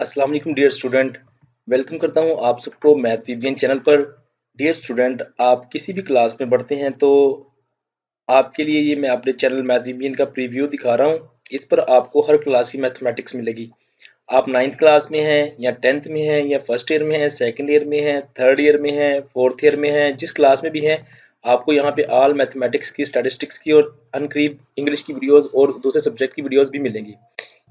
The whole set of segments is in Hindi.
अस्सलाम वालेकुम डियर स्टूडेंट। वेलकम करता हूँ आप सबको मैथ विवियन चैनल पर। डियर स्टूडेंट, आप किसी भी क्लास में पढ़ते हैं तो आपके लिए ये मैं अपने चैनल मैथ विवियन का प्रीव्यू दिखा रहा हूँ। इस पर आपको हर क्लास की मैथमेटिक्स मिलेगी। आप 9th क्लास में हैं या 10th में हैं या फर्स्ट ईयर में हैं, सेकंड ईयर में हैं, थर्ड ईयर में हैं, फोर्थ ईयर में हैं, जिस क्लास में भी हैं, आपको यहाँ पे ऑल मैथमेटिक्स की, स्टैटिस्टिक्स की और अनकरीब इंग्लिश की वीडियोस और दूसरे सब्जेक्ट की वीडियोस भी मिलेंगी।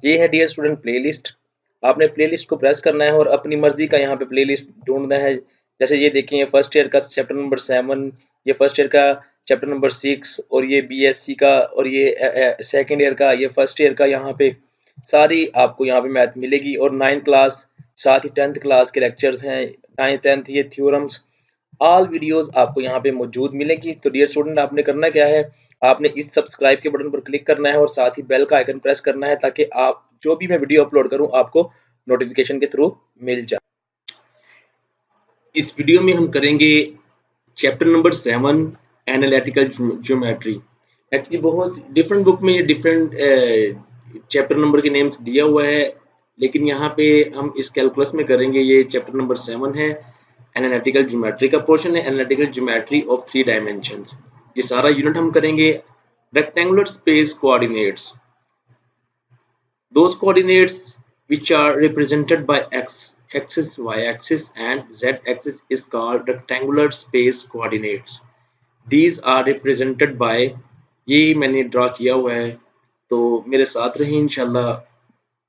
ये है डियर स्टूडेंट प्लेलिस्ट। आपने प्लेलिस्ट को प्रेस करना है और अपनी मर्जी का यहाँ पे प्लेलिस्ट ढूंढना है। जैसे ये देखिए, ये फर्स्ट ईयर का चैप्टर नंबर 7, ये फर्स्ट ईयर का चैप्टर नंबर 6 और ये बीएससी का और ये सेकंड ईयर का, ये फर्स्ट ईयर का। यहाँ पे सारी आपको यहाँ पे मैथ मिलेगी और 9th क्लास, साथ ही 10th क्लास के लेक्चर्स हैं। 9th 10th ये थ्योरम्स, ऑल वीडियोस आपको यहाँ पे मौजूद मिलेंगी। तो डियर स्टूडेंट, आपने करना क्या है, आपने इस सब्सक्राइब के बटन पर क्लिक करना है और साथ ही बेल का आइकन प्रेस करना है, ताकि आप जो भी मैं वीडियो अपलोड करूं आपको नोटिफिकेशन के थ्रू मिल जाए। इस वीडियो में हम करेंगे chapter number 7, analytical geometry. Actually बहुत डिफरेंट बुक में ये डिफरेंट चैप्टर नंबर के नेम्स दिया हुआ है, लेकिन यहाँ पे हम इस कैलकुलस में करेंगे। ये चैप्टर नंबर 7 है, एनालिटिकल ज्योमेट्री का पोर्शन है, एनालिटिकल ज्योमेट्री ऑफ 3 डायमेंशंस। ये सारा यूनिट हम करेंगे। Rectangular space coordinates, those coordinates which are represented by x axis, y axis and z axis is called rectangular space coordinates. These are represented by, ये मैंने ड्रा किया हुआ है, तो मेरे साथ रहिए। इंशाल्लाह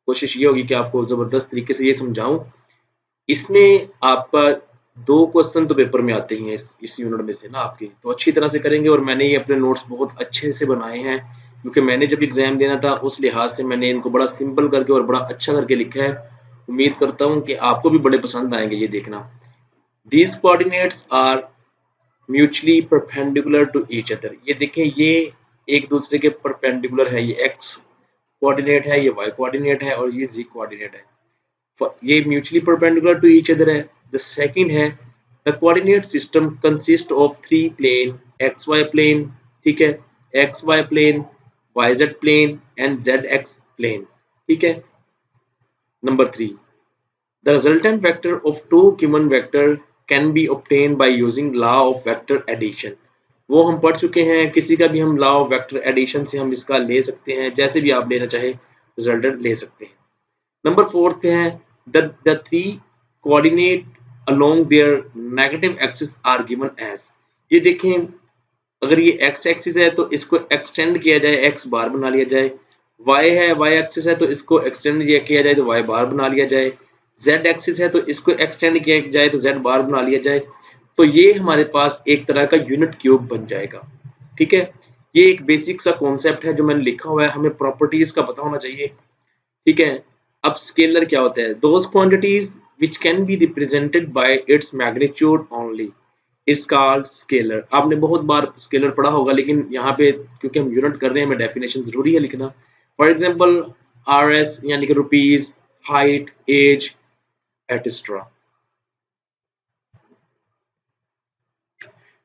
कोशिश ये होगी कि आपको ज़बरदस्त तरीके से ये समझाऊं। इसमें आपका 2 क्वेश्चन तो पेपर में आते ही हैं इस यूनिट में से ना आपके, तो अच्छी तरह से करेंगे। और मैंने ये अपने नोट्स बहुत अच्छे से बनाए हैं, क्योंकि मैंने जब एग्जाम देना था उस लिहाज से मैंने इनको बड़ा सिंपल करके और बड़ा अच्छा करके लिखा है। उम्मीद करता हूँ कि आपको भी बड़े पसंद आएंगे। ये देखना, these coordinates are mutually perpendicular to each other. ये देखें, ये एक दूसरे के परपेंडिकुलर है। ये एक्स कोऑर्डिनेट है, ये वाई कोऑर्डिनेट है और ये जी कोऑर्डिनेट है। ये mutually perpendicular to each other है। द सेकंड है, the coordinate system consist of 3 plane, X Y plane, ठीक है, X Y plane, Y Z plane and Z X plane, ठीक है। Number 3, the resultant vector of two given vector can be obtained by using law of vector addition. वो हम पढ़ चुके हैं, किसी का भी हम लॉ ऑफ वेक्टर एडिशन से हम इसका ले सकते हैं, जैसे भी आप लेना चाहे रिजल्टेंट ले सकते हैं। नंबर 4 पे है, the three coordinate along their negative axis are given as। ये देखें, अगर ये x एक्सिस है तो इसको एक्सटेंड किया जाए, x बार बना लिया जाए। y है, y एक्सिस है तो इसको एक्सटेंड किया जाए तो y बार बना लिया जाए। z एक्सिस है तो इसको एक्सटेंड किया जाए तो z बार बना लिया जाए। तो ये हमारे पास एक तरह का यूनिट क्यूब बन जाएगा, ठीक है। ये एक बेसिक सा कॉन्सेप्ट है जो मैंने लिखा हुआ है, हमें प्रॉपर्टीज का पता होना चाहिए, ठीक है। अब स्केलर क्या होता है? Those quantities which can be represented by its magnitude only is called scalar। आपने बहुत बार स्केलर पढ़ा होगा, लेकिन यहाँ पे क्योंकि हम यूनिट कर रहे हैं, हमें डेफिनेशन जरूरी है लिखना। फॉर एग्जाम्पल RS यानी कि rupees, height, age, etcetera.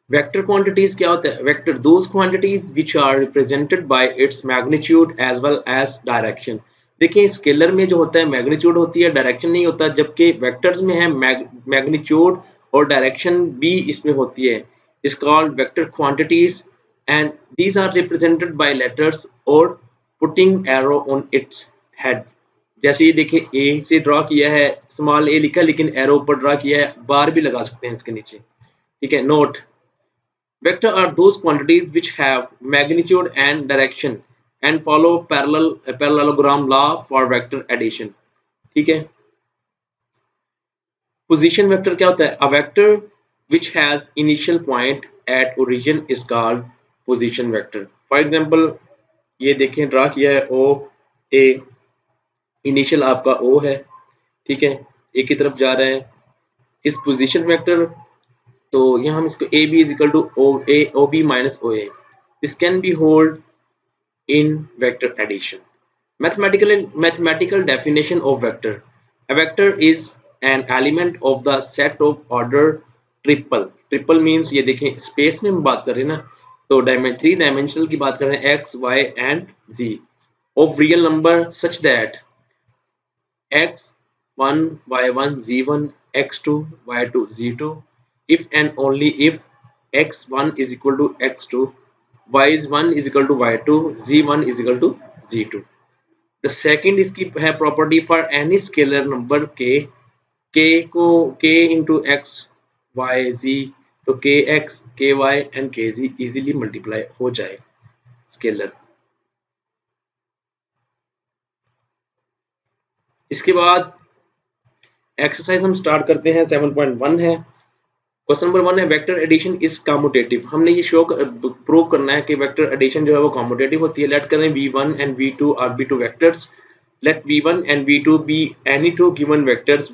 Vector quantities क्या होता है? Vector those quantities which are represented by its magnitude as well as direction. देखिए, स्केलर में जो होता है मैग्नीट्यूड होती है, डायरेक्शन नहीं होता, जबकि वेक्टर्स में है मैग्नीट्यूड और डायरेक्शन भी इसमें होती है। Is called vector quantities and these are represented by letters और putting arrow on its head. जैसे ये देखिए, ए से ड्रॉ किया है, स्मॉल ए लिखा, लेकिन एरो ऊपर ड्रॉ किया है, बार भी लगा सकते हैं इसके नीचे, ठीक है। Note, vector are those quantities which have magnitude and direction and follow parallelogram law for vector addition, ठीक है। पोजीशन वेक्टर क्या होता है? A vector which has initial point at origin is called position vector। For example, ये देखें, ड्रा किया है O A, इनिशियल आपका O है, ठीक है, A की तरफ जा रहा है। इस पोजीशन वेक्टर, तो यहाँ हम इसको A B is equal to O B minus O A, this can be hold in vector addition. Mathematical definition of vector, a vector is an element of the set of order triple. Triple means, ये देखें, स्पेस में हम बात कर रहे हैं ना, तो 3 डायमेंशनल की बात कर रहे हैं, X Y and Z, of real number such that X x1 y1 z1 x2 y2 z2 if and only if x1 is equal to x2, y1 is equal to y2, z1 is equal to z2. The second इसकी है property for any scalar number k को k into x y z, तो kx ky and kz easily multiply हो जाए स्केलर। इसके बाद एक्सरसाइज हम स्टार्ट करते हैं। 7.1 है। क्वेश्चन नंबर 1 है वेक्टर एडिशन इज कम्यूटेटिव। हमने ये शो प्रूव करना है कि वेक्टर एडिशन जो है वो कम्यूटेटिव होती है। लेट करें v1 and v2 are be two vectors. Let v1 and v2 be any two given vectors.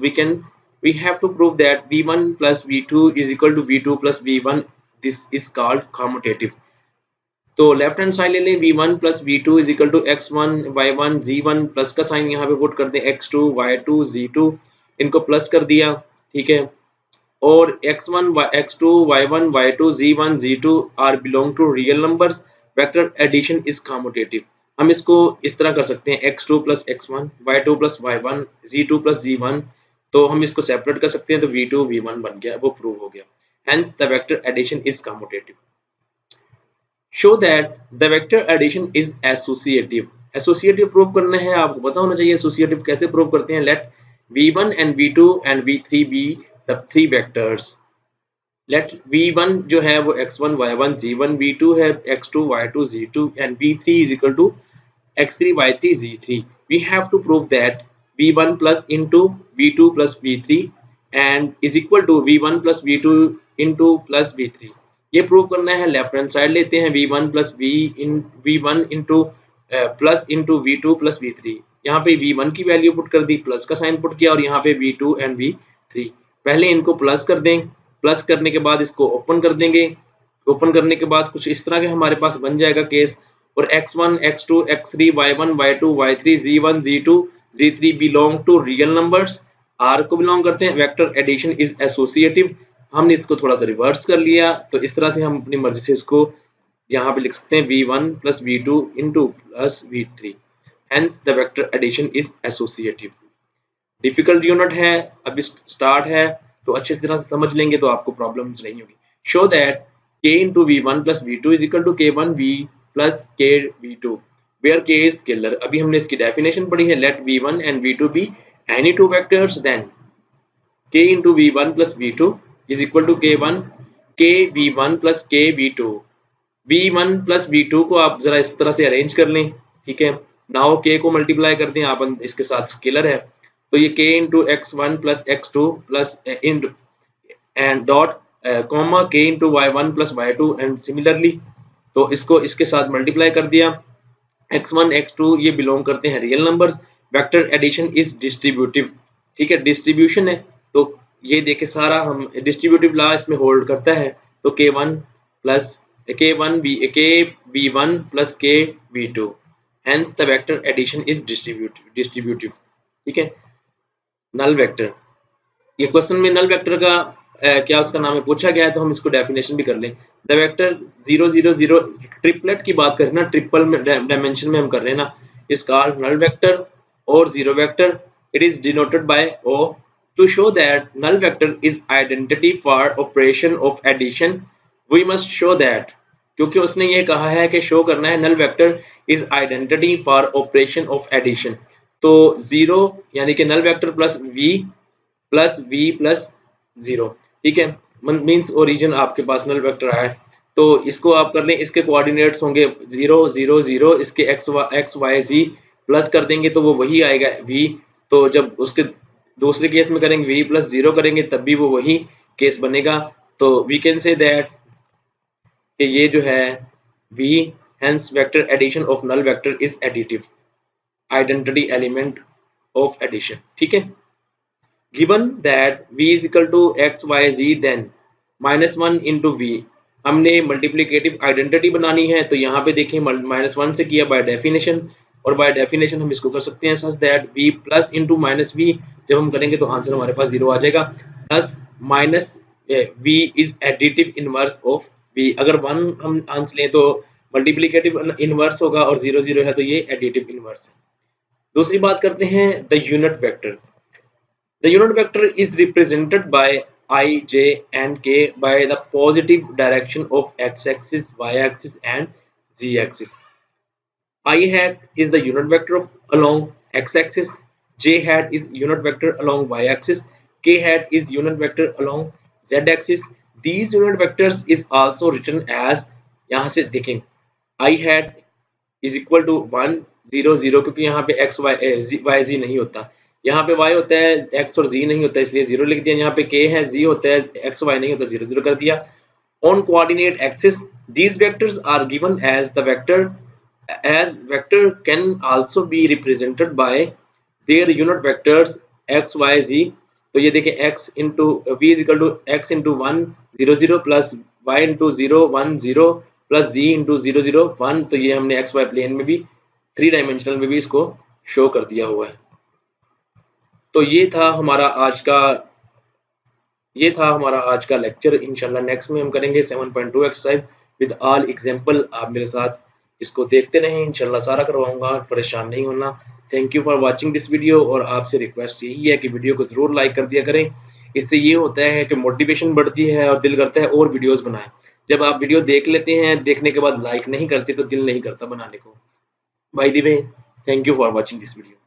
We have to prove that v1 plus v2 is equal to v2 plus v1. This is called commutative. तो लेफ्ट हैंड साइड ले लें v1 plus v2 is equal to x1 y1 z1 plus का साइन यहाँ पे पुट कर दें x2 y2 z2, इनको प्लस कर दिया, ठीक है। और x1 x2 y1 y2 z1 z2 are belong to real numbers. Vector addition is commutative. हम इसको इस तरह कर सकते हैं x2 plus x1 y2 plus y1 z2 plus z1, तो हम इसको सेपरेट कर सकते हैं, तो v2 v1 बन गया, वो प्रूव हो गया। Hence the vector addition is commutative. Show that the vector addition is associative. Associative prove करना है, आपको पता होना चाहिए एसोसिएटिव कैसे प्रूव करते हैं। Let v1 and v2 and v3 be the three vectors. Let v1 जो है वो x1 y1 z1, v2 है x2 y2 z2 and v3 is equal to x3 y3 z3. We have to prove that v1 plus into v2 plus v3 and is equal to v1 plus v2 into plus v3. ये प्रूव करना है। लेफ्ट हैंड साइड लेते हैं v1 plus v1 into plus into v2 plus v3। यहाँ पे v1 की वैल्यू पुट कर दी, प्लस का साइन पुट किया, और यहाँ पे v2 एंड v3। पहले इनको प्लस कर दें, प्लस करने के बाद इसको ओपन कर देंगे। ओपन करने के बाद कुछ इस तरह के हमारे पास बन जाएगा केस। और x1 x2 x3 y1 y2 y3 z1 z2 z3 belong to real numbers, r को बिलोंग करते हैं। Vector addition is associative. हमने इसको थोड़ा सा रिवर्स कर लिया, तो इस तरह से हम अपनी मर्जी से इसको यहाँ पे लिख सकते हैं v1 plus v2 into plus v3। Hence the vector addition is associative। Difficult unit है, अभी स्टार्ट है, तो अच्छे तरह से समझ लेंगे तो आपको प्रॉब्लम्स नहीं होगी। Show that k into v1 plus v2 is equal to k1 v plus k v2 where k is scalar। अभी हमने इसकी डेफिनेशन पढ़ी है। let v1 and v2 be any two vectors, then k into v1 plus v2 is equal to k1 k v1 plus k v2। v1 plus v2 को आप जरा इस तरह से अरेंज कर लें, ठीक है। नाउ k को मल्टीप्लाई कर दें, आप इसके साथ स्केलर है, तो ये k into x1 plus x2 plus into and dot comma k into y1 plus y2 and similarly, तो इसको इसके साथ मल्टीप्लाई कर दिया। x1 x2 ये बिलोंग करते हैं real numbers. Vector addition is distributive, ठीक है, डिस्ट्रीब्यूशन है, तो ये देखे सारा हम डिस्ट्रीब्यूटिव लॉ इसमें होल्ड करता है। तो k1 plus k1 k v1 plus k v2, hence the vector addition is distributive, ठीक है। नल वेक्टर, ये क्वेश्चन में नल वेक्टर का क्या उसका नाम है पूछा गया है, तो हम इसको डेफिनेशन भी कर लें। द वेक्टर 0 0 0 ट्रिपलेट की बात करें ना, ट्रिपल डायमेंशन में हम कर रहे हैं ना, इज कॉल्ड नल वेक्टर और zero vector. It is denoted by o। To show that null vector is identity for operation of addition, we must show that, क्योंकि उसने ये कहा है कि शो करना है null vector is identity for operation of addition, तो 0 यानी कि null vector plus v plus 0, ठीक है, मीन्स ओरिजिन आपके पास null vector आया है, तो इसको आप कर लें। इसके कोऑर्डिनेट्स होंगे 0 0 0, इसके x y z प्लस कर देंगे तो वो वही आएगा v। तो जब उसके दूसरे केस में करेंगे v प्लस 0 करेंगे तब भी वो वही केस बनेगा। तो वी कैन से दैट कि ये जो है v, hence vector addition of null vector is additive, identity element of addition, ठीक है। Given that v is equal to x y z, then -1 into v, हमने मल्टीप्लिकेटिव आइडेंटिटी बनानी है, तो यहाँ पे देखें -1 से किया बाय डेफिनेशन, और बाय डेफिनेशन हम इसको कर सकते हैं such that v plus into minus v, जब हम करेंगे तो आंसर हमारे पास 0 आ जाएगा। Plus minus v is additive inverse of v। अगर 1 हम आंसर लें तो मल्टीप्लिकेटिव इनवर्स होगा, और 0 0 है तो ये एडिटिव इनवर्स है। दूसरी बात करते हैं the unit vector. The unit vector is represented by I, J and K by the positive direction of x-axis, y-axis and z-axis. I hat is the unit vector of along x-axis, j hat is unit vector along y-axis, k hat is unit vector along z-axis. These unit vectors is also written as, यहाँ से देखें, I hat is equal to 1 0 0 क्योंकि यहाँ पे x y z नहीं होता, यहाँ पे y होता है x और z नहीं होता इसलिए 0 लिख दिया, यहाँ पे k है z होता है x y नहीं होता 0 0 कर दिया. On coordinate axis, these vectors are given as the vector can also be represented by their unit vectors x y z. तो ये देखें x into v is equal to x into 1 0 0 plus y into 0 1 0 plus z into 0 0 1. तो ये हमने x y प्लेन में भी 3 डायमेंशनल में भी इसको शो कर दिया हुआ है. तो ये था हमारा आज का लेक्चर. इंशाल्लाह नेक्स्ट में हम करेंगे 7.2 एक्सरसाइज विद ऑल एग्जांपल. आप मेरे साथ इसको देखते रहें, इंशाल्लाह सारा करवाऊंगा, परेशान नहीं होना. Thank you for watching this video. और आपसे रिक्वेस्ट यही है कि वीडियो को ज़रूर लाइक कर दिया करें. इससे ये होता है कि मोटिवेशन बढ़ती है और दिल करता है और वीडियोस बनाएं. जब आप वीडियो देख लेते हैं, देखने के बाद लाइक नहीं करते तो दिल नहीं करता बनाने को. By the way, thank you for watching this video.